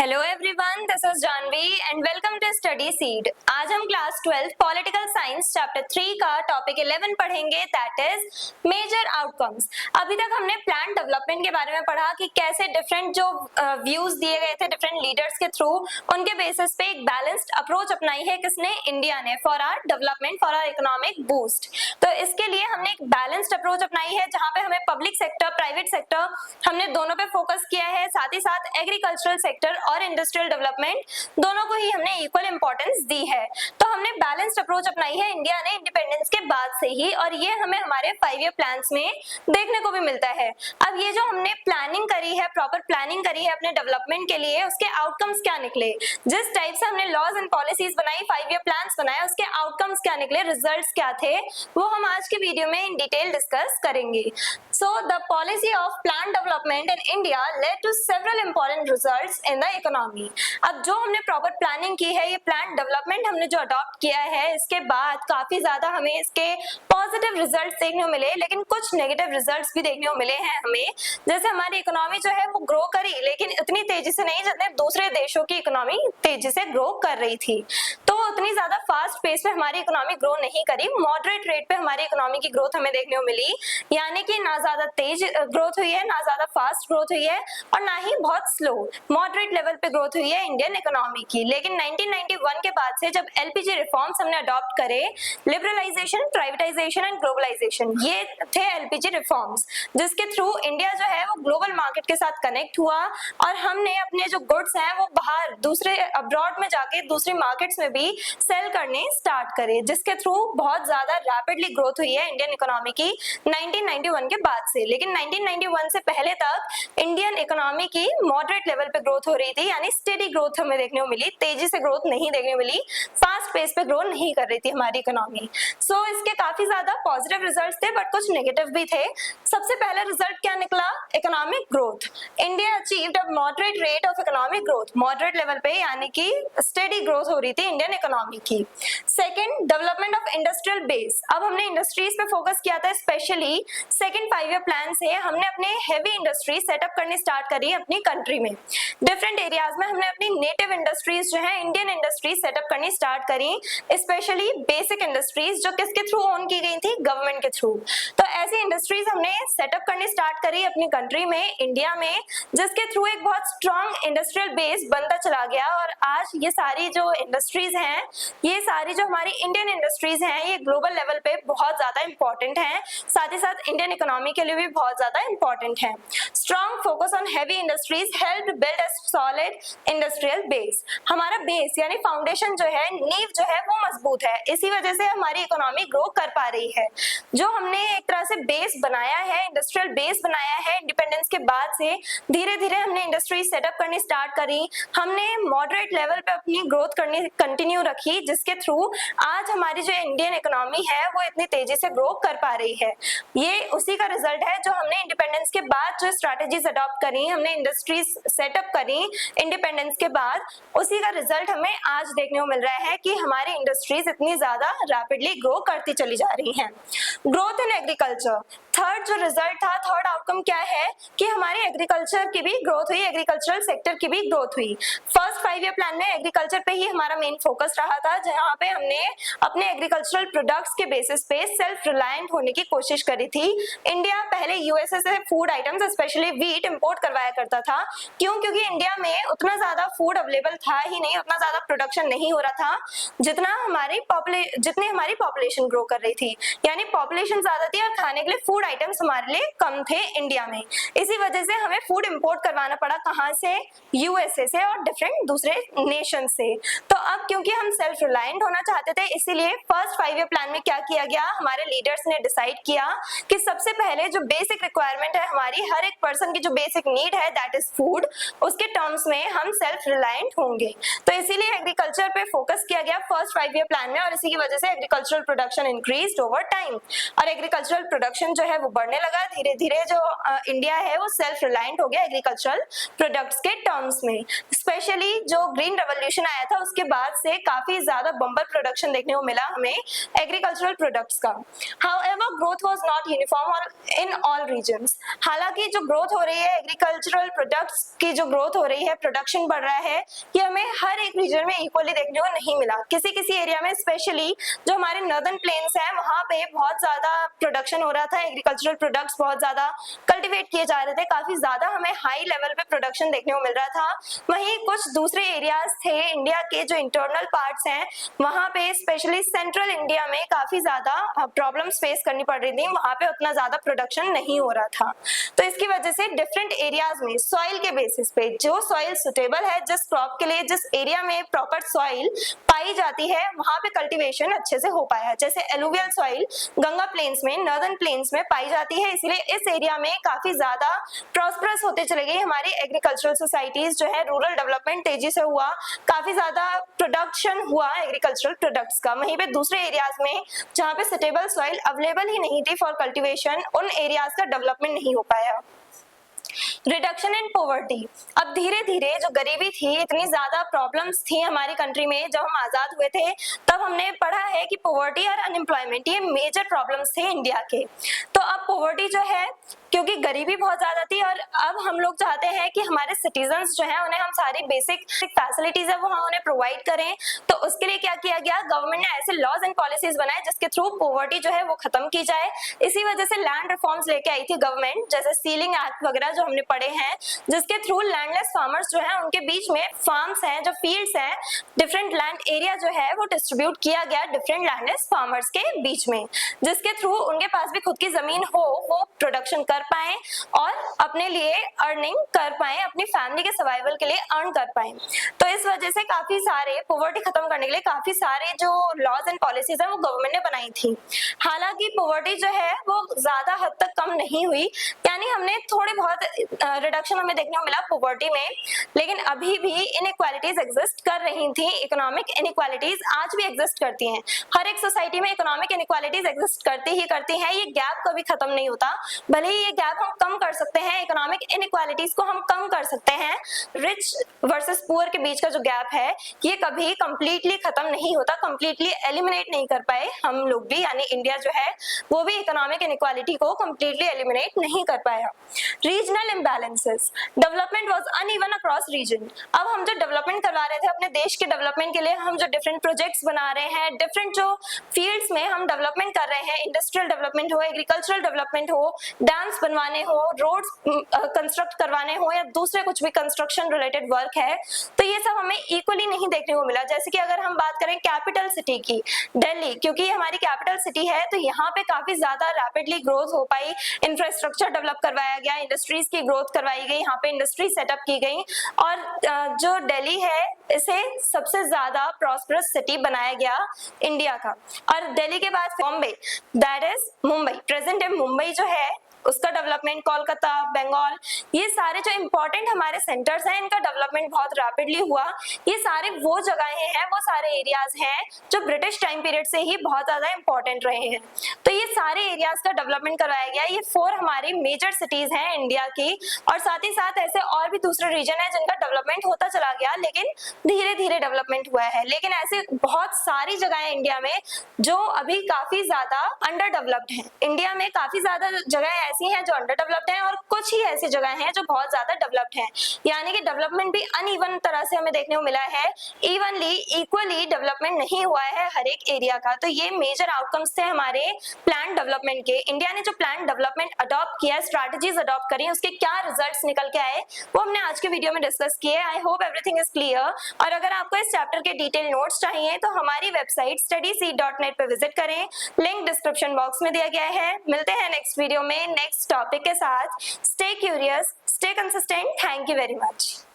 Hello everyone, this is Janvi and welcome to Study Seed. आज हम class 12 political science chapter 3 का topic 11 पढ़ेंगे, that is major outcomes. अभी तक हमने प्लान डेवलपमेंट के बारे में पढ़ा कि कैसे डिफरेंट जो व्यूज दिए गए थे डिफरेंट लीडर्स के थ्रू, उनके बेसिस पे एक बैलेंस्ड अप्रोच अपनाई है किसने, इंडिया ने, for our development, for our economic boost. तो इसके लिए हमने एक बैलेंस्ड अप्रोच अपनाई है जहां पे हमें पब्लिक सेक्टर, प्राइवेट सेक्टर, हमने दोनों पे फोकस किया है, साथ ही साथ एग्रीकल्चरल सेक्टर और इंडस्ट्रियल डेवलपमेंट दोनों को ही हमने इक्वल इंपॉर्टेंस दी है। तो हमने बैलेंस्ड अप्रोच अपनाई है इंडिया ने इंडिपेंडेंस के बाद से ही, और ये हमें हमारे 5 ईयर प्लान्स में देखने को भी मिलता है। अब ये जो हमने प्लानिंग करी है, प्रॉपर प्लानिंग करी है अपने डेवलपमेंट के लिए, उसके आउटकम्स क्या निकले, जिस टाइप से हमने लॉज एंड पॉलिसीज बनाई, 5 ईयर प्लान्स बनाए, उसके आउटकम्स क्या निकले, रिजल्ट्स क्या थे, वो हम आज के वीडियो में इन डिटेल डिस्कस करेंगे। So the policy of plan development in India led to several important results in the economy. अब जो हमने प्रॉपर प्लानिंग की है, ये प्लान डेवलपमेंट हमने जो अडॉप्ट किया है, इसके बाद काफी ज्यादा हमें इसके पॉजिटिव रिजल्ट्स देखने को मिले, लेकिन कुछ नेगेटिव रिजल्ट्स भी देखने को मिले हैं हमें। जैसे हमारी इकोनॉमी जो है वो ग्रो करी, लेकिन इतनी तेजी से नहीं जितने दूसरे देशों की इकोनॉमी तेजी से ग्रो कर रही थी। तो उतनी ज्यादा फास्ट पेस पे हमारी इकोनॉमी ग्रो नहीं करी, मॉडरेट रेट पे हमारी इकोनॉमी की ग्रोथ हमें देखने को मिली, यानी कि ना ज्यादा तेज ग्रोथ हुई है, ना ज्यादा फास्ट ग्रोथ हुई है, और ना ही बहुत स्लो, मॉडरेट लेवल पे ग्रोथ हुई है इंडियन इकोनॉमी की। लेकिन 1991 के बाद से जब एलपीजी रिफॉर्म्स हमने अडॉप्ट करे, लिबरलाइजेशन, प्राइवेटाइजेशन एंड ग्लोबलाइजेशन, ये थे एलपीजी रिफॉर्म्स, जिसके थ्रू इंडिया जो है वो ग्लोबल मार्केट के साथ कनेक्ट हुआ, और हमने अपने जो गुड्स हैं वो बाहर दूसरे अब्रॉड में जाके दूसरी मार्केट्स में भी सेल करने स्टार्ट करे, जिसके थ्रू बहुत ज्यादा रैपिडली ग्रोथ हुई है इंडियन इकोनॉमी की 1991 के बाद से। लेकिन 1991 से पहले तक इंडियन इकोनॉमी की मॉडरेट लेवल पे ग्रोथ हो रही थी, यानी स्टेडी ग्रोथ हमें देखने को मिली, तेजी से ग्रोथ नहीं देखने को मिली, फास्ट पेस पे ग्रो नहीं कर रही थी हमारी इकोनॉमी। सो इसके काफी ज्यादा पॉजिटिव रिजल्ट्स थे, बट कुछ नेगेटिव भी थे। सबसे पहला रिजल्ट क्या निकला, economic growth. India achieved a moderate rate of economic growth, moderate level पे, यानी कि स्टेडी ग्रोथ हो रही थी इंडियन इकोनॉमी की। Second, development of industrial base. अब हमने इंडस्ट्रीज पे फोकस किया था, स्पेशली सेकंड 5 ईयर प्लान से हमने अपने हेवी इंडस्ट्री सेटअप करनी स्टार्ट करी अपनी कंट्री में। डिफरेंट एरियाज में हमने अपनी नेटिव इंडस्ट्रीज जो है, इंडियन इंडस्ट्रीज सेटअप करनी स्टार्ट करी, स्पेशली बेसिक इंडस्ट्रीज जो किसके थ्रू ओन की गई थी, गवर्नमेंट के थ्रू। तो ऐसी इंडस्ट्रीज हमने सेटअप करनी स्टार्ट करी अपनी कंट्री में, इंडिया में, जिसके थ्रू एक बहुत स्ट्रॉन्ग इंडस्ट्रियल बेस बनता चला गया। और आज ये सारी जो इंडस्ट्रीज हैं, ये सारी जो हमारी इंडियन इंडस्ट्रीज हैं, ये ग्लोबल लेवल पे बहुत ज्यादा इंपॉर्टेंट हैं, साथ ही साथ इंडियन इकोनॉमी के लिए भी बहुत ज्यादा इंपॉर्टेंट है। Strong focus on heavy industries helped build a solid industrial base. हमारा बेस यानी फाउंडेशन जो है, नींव जो है वो मजबूत है, इसी वजह से हमारी इकोनॉमी ग्रो कर पा रही है। जो हमने एक तरह से बेस बनाया है, इंडस्ट्रियल बेस बनाया है इंडिपेंडेंस के बाद से, धीरे धीरे हमने इंडस्ट्री सेटअप करनी स्टार्ट करी, हमने मॉडरेट लेवल पे अपनी ग्रोथ करनी कंटिन्यू रखी, जिसके थ्रू आज हमारी जो इंडियन इकोनॉमी है वो इतनी तेजी से ग्रो कर पा रही है। ये उसी का रिजल्ट है जो हमने इंडिपेंडेंस के बाद जो स्ट्रैटेजीज अडॉप्ट करी, हमने इंडस्ट्रीज सेटअप करी इंडिपेंडेंस के बाद, उसी का रिजल्ट हमें आज देखने को मिल रहा है कि हमारी इंडस्ट्रीज इतनी ज्यादा रैपिडली ग्रो करती चली जा रही हैं। ग्रोथ इन एग्रीकल्चर, थर्ड जो रिजल्ट था, थर्ड आउटकम क्या है कि हमारी एग्रीकल्चर की भी ग्रोथ हुई, एग्रीकल्चरल सेक्टर की भी ग्रोथ हुई। फर्स्ट 5 ईयर प्लान में एग्रीकल्चर पे ही हमारा मेन फोकस रहा था, जहां पे हमने अपने एग्रीकल्चरल प्रोडक्ट्स के बेसिस पे सेल्फ रिलायंट होने की कोशिश करी थी। इंडिया पहले यूएसए से food items, specially wheat, import करवाया करता था। क्यों? क्योंकि इंडिया में उतना ज्यादा फूड अवेलेबल था ही नहीं, उतना ज्यादा प्रोडक्शन नहीं हो रहा था जितनी हमारी पॉपुलेशन ग्रो कर रही थी, यानी पॉपुलेशन ज्यादा थी और खाने के लिए फूड आइटम्स हमारे लिए कम थे इंडिया में। इसी वजह से हमें फूड इंपोर्ट करवाना पड़ा, कहां से, यूएसए से और डिफरेंट दूसरे नेशन से। तो अब क्योंकि हम सेल्फ रिलायंट होना चाहते थे, इसीलिए फर्स्ट 5 ईयर प्लान में क्या किया गया, हमारे लीडर्स ने डिसाइड किया कि सबसे पहले जो बेसिक रिक्वायरमेंट है हमारी, हर एक पर्सन की जो बेसिक नीड है, दैट इज फूड, उसके टर्म्स में हम सेल्फ रिलायंट होंगे। तो इसीलिए एग्रीकल्चर पे फोकस किया गया फर्स्ट 5 ईयर प्लान में, और इसी की वजह से agricultural production increased over time. और एग्रीकल्चरल प्रोडक्शन जो है वो बढ़ने लगा। धीरे धीरे जो इंडिया है वो सेल्फ रिलायंट हो गया एग्रीकल्चरल प्रोडक्ट्स के टर्म्स में। स्पेशली जो ग्रीन रेवोल्यूशन आया था उसके बाद से काफी ज्यादा बम्पर प्रोडक्शन देखने को मिला हमें एग्रीकल्चरल प्रोडक्ट्स का। However growth was not uniform in all regions. हालांकि जो ग्रोथ हो रही है एग्रीकल्चरल प्रोडक्ट्स की, जो ग्रोथ हो रही है, प्रोडक्शन बढ़ रहा है, ये हमें हर एक रीजन में इक्वली देखने को नहीं मिला। किसी किसी एरिया में, स्पेशली जो हमारे नॉर्दर्न प्लेन्स है, वहां पे बहुत ज्यादा प्रोडक्शन हो रहा था, एग्रीकल्चरल प्रोडक्ट्स बहुत ज्यादा कल्टीवेट किए जा रहे थे, काफी ज्यादा हमें हाई लेवल पे प्रोडक्शन देखने को मिल रहा था। वहीं कुछ दूसरे एरियाज थे इंडिया के जो इंटरनल पार्ट्स हैं, वहां पे स्पेशली सेंट्रल इंडिया में काफी ज्यादा प्रॉब्लम्स फेस करनी पड़ रही थी, वहां पे उतना ज्यादा प्रोडक्शन नहीं हो रहा था। तो इसकी वजह से डिफरेंट एरियाज में सॉइल के बेसिस पे जो सॉइल सुटेबल है जिस क्रॉप के लिए, जिस एरिया में प्रॉपर सॉइल पाई जाती है, वहां पे कल्टीवेशन अच्छे से हो पाया। जैसे एलुवियल सॉइल गंगा प्लेन्स में, नॉर्दर्न प्लेन्स में पाई जाती है, इसलिए इस एरिया में काफी ज्यादा प्रॉस्परस होते चले गए हमारी एग्रीकल्चरल सोसाइटीज जो है, रूरल डेवलपमेंट तेजी से हुआ, काफी ज्यादा प्रोडक्शन हुआ एग्रीकल्चरल प्रोडक्ट्स का। वहीं पे दूसरे एरियाज में जहाँ पे सुटेबल सॉइल अवेलेबल ही नहीं थी फॉर कल्टीवेशन, उन एरियाज का डेवलपमेंट नहीं हो पाया। Reduction in poverty. अब धीरे धीरे जो गरीबी थी, इतनी ज्यादा प्रॉब्लम्स थी हमारी कंट्री में जब हम आजाद हुए थे, तब हमने पढ़ा है कि पॉवर्टी और अनएम्प्लॉयमेंट ये मेजर प्रॉब्लम्स थे इंडिया के। तो अब पॉवर्टी जो है, क्योंकि गरीबी बहुत ज्यादा थी और अब हम लोग चाहते हैं कि हमारे सिटीजन्स जो है उन्हें हम सारी बेसिक फैसिलिटीज है वो हम उन्हें प्रोवाइड करें। तो उसके लिए क्या किया गया, गवर्नमेंट ने ऐसे लॉज एंड पॉलिसीज बनाए जिसके थ्रू पॉवर्टी जो है वो खत्म की जाए। इसी वजह से लैंड रिफॉर्म्स लेके आई थी गवर्नमेंट, जैसे सीलिंग एक्ट वगैरह जो हमने पढ़े हैं, जिसके थ्रू लैंडलेस फार्मर्स जो है उनके बीच में फार्म्स हैं, जो फील्ड्स हैं, डिफरेंट लैंड एरिया जो है वो डिस्ट्रीब्यूट किया गया डिफरेंट लैंडलेस फार्मर्स के बीच में, जिसके थ्रू उनके पास भी खुद की जमीन हो, वो प्रोडक्शन कर पाए और अपने लिए अर्निंग कर पाए, अपनी फैमिली के सर्वाइवल के लिए अर्न कर पाए। तो इस वजह से काफी सारे पॉवर्टी खत्म करने के लिए काफी सारे जो लॉज एंड पॉलिसीज है वो गवर्नमेंट ने बनाई थी। हालांकि पॉवर्टी जो है वो ज्यादा हद तक कम नहीं हुई, यानी हमने थोड़ी बहुत रिडक्शन हमें देखने को मिला पॉवर्टी में, लेकिन अभी भी इनइक्वालिटीज एग्जिस्ट कर रही थी। इकोनॉमिक इनइक्वालिटीज आज भी एग्जिस्ट करती हैं, हर एक सोसाइटी में इकोनॉमिक इनइक्वालिटीज एग्जिस्ट करती ही करती हैं, ये गैप कभी खत्म नहीं होता। भले ही ये गैप हम कम कर सकते हैं, इकोनॉमिक इनइक्वालिटीज को हम कम कर सकते हैं, रिच वर्सेस पुअर के बीच का जो गैप है ये कभी कंप्लीटली खत्म नहीं होता, कंप्लीटली एलिमिनेट नहीं कर पाए हम लोग भी, यानी इंडिया जो है वो भी इकोनॉमिक इनइक्वालिटी को कंप्लीटली एलिमिनेट नहीं कर पाया। Regional imbalances, development was uneven across region. अब हम जो डेवलपमेंट करवा रहे थे अपने देश के डेवलपमेंट के लिए, हम जो डिफरेंट प्रोजेक्ट्स बना रहे हैं, डिफरेंट जो फील्ड्स में हम डेवलपमेंट कर रहे हैं, इंडस्ट्रियल डेवलपमेंट हो, एग्रीकल्चरल डेवलपमेंट हो, डैम्स बनवाने हो, रोड्स कंस्ट्रक्ट करवाने हो या दूसरे कुछ भी कंस्ट्रक्शन रिलेटेड वर्क है, तो ये सब हमें इक्वली नहीं देखने को मिला। जैसे कि अगर हम बात करें कैपिटल सिटी की, दिल्ली, क्योंकि हमारी कैपिटल सिटी है तो यहाँ पे काफी ज्यादा रैपिडली ग्रोथ हो पाई, इंफ्रास्ट्रक्चर डेवलप करवाया गया, इंडस्ट्रीज की ग्रोथ करवाई गई, यहाँ पे इंडस्ट्री सेटअप की गई और जो दिल्ली है इसे सबसे ज्यादा प्रॉस्परस सिटी बनाया गया इंडिया का। और दिल्ली के बाद Bombay, that is Mumbai, present day Mumbai जो है उसका डेवलपमेंट, कोलकाता, बंगाल, ये सारे जो इम्पोर्टेंट हमारे सेंटर्स हैं इनका डेवलपमेंट बहुत रैपिडली हुआ। ये सारे वो जगहें हैं, वो सारे एरियाज हैं जो ब्रिटिश टाइम पीरियड से ही बहुत ज्यादा इंपॉर्टेंट रहे हैं। तो ये सारे एरियाज का डेवलपमेंट करवाया गया। ये 4 हमारी मेजर सिटीज हैं इंडिया की, और साथ ही साथ ऐसे और भी दूसरे रीजन है जिनका डेवलपमेंट होता चला गया, लेकिन धीरे धीरे डेवलपमेंट हुआ है। लेकिन ऐसे बहुत सारी जगह है इंडिया में जो अभी काफी ज्यादा अंडर डेवलप्ड है। इंडिया में काफी ज्यादा जगह ऐसी हैं जो अंडर डेवलप्ड हैं और कुछ ही ऐसी जगह हैं जो बहुत ज्यादा डेवलप्ड हैं, यानी कि डेवलपमेंट भी अनइवन तरह से हमें देखने को मिला है, इवनली इक्वली डेवलपमेंट नहीं हुआ है हर एक एरिया का। तो ये मेजर आउटकम्स थे हमारे प्लान डेवलपमेंट के। इंडिया ने जो प्लान डेवलपमेंट अडॉप्ट किया, स्ट्रैटेजीज अडॉप्ट करी, उसके क्या रिजल्ट्स निकल के आए वो हमने आज के वीडियो में डिस्कस किए। I hope everything is clear. और अगर आपको इस चैप्टर के डिटेल नोट्स चाहिए तो हमारी वेबसाइट studyseed.net पे विजिट करें, लिंक डिस्क्रिप्शन बॉक्स में दिया गया है। मिलते हैं नेक्स्ट वीडियो में नेक्स्ट टॉपिक के साथ। Stay curious, stay consistent. Thank you very much.